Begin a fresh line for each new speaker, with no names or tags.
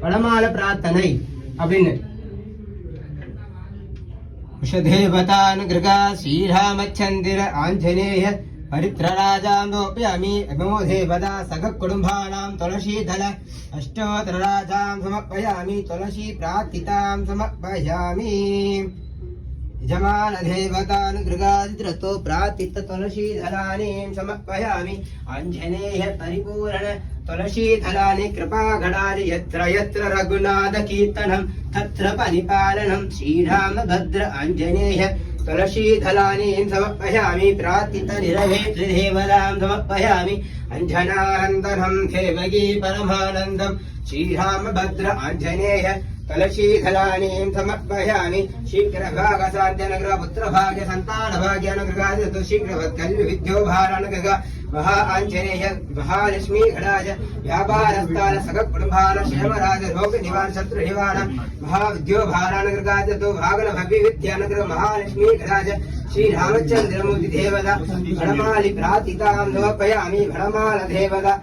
வடமால பிரார்த்தனை அப்படின்னு உஷதேவதானுகிருகா ஸ்ரீராமச்சந்திர ஆஞ்சநேய परित्रराजाम्योऽप्यामि अभिमोधेवदा सखकुटुम्बानां तुलसीदल अष्टोत्तरराजां समर्पयामि तुलसी प्रार्थितां समर्पयामि यजमानदेवतानुगृहादित्रतो प्रार्थित तुलसीदलानि समर्पयामि आञ्जनेय परिपूर्ण तुलसीदलानि कृपागणानि यत्र यत्र रघुनाथकीर्तनं तत्र परिपालनं श्रीरामभद्र आञ्जनेय तुलसीदलानि समर्पयामि प्रार्थित निरवेत्रिदेवतां समर्पयामि अंजनानन्दनं देवकी परमानन्दं श्रीरामभद्र आञ्जनेय तुलसीदलानि समर्पयामि शीघ्रभागसाध्यनुग्रह पुत्रभाग्य सन्तानभाग्यानुग्रहादितु शीघ्रवत्कल्विद्योभारानुग्रह महा आञ्जनेय महालक्ष्मी गणाय व्यापारस्थान सककुटुम्बान क्षेमराज रोग निवारण शत्रु निवारण महाविद्योभारानुग्रहादितु भागन भव्य विद्यानुग्रह महालक्ष्मी गणाय श्री रामचंद्रमूर्ति देवता भणमालि प्रार्थितां समर्पयामि भणमाल देवता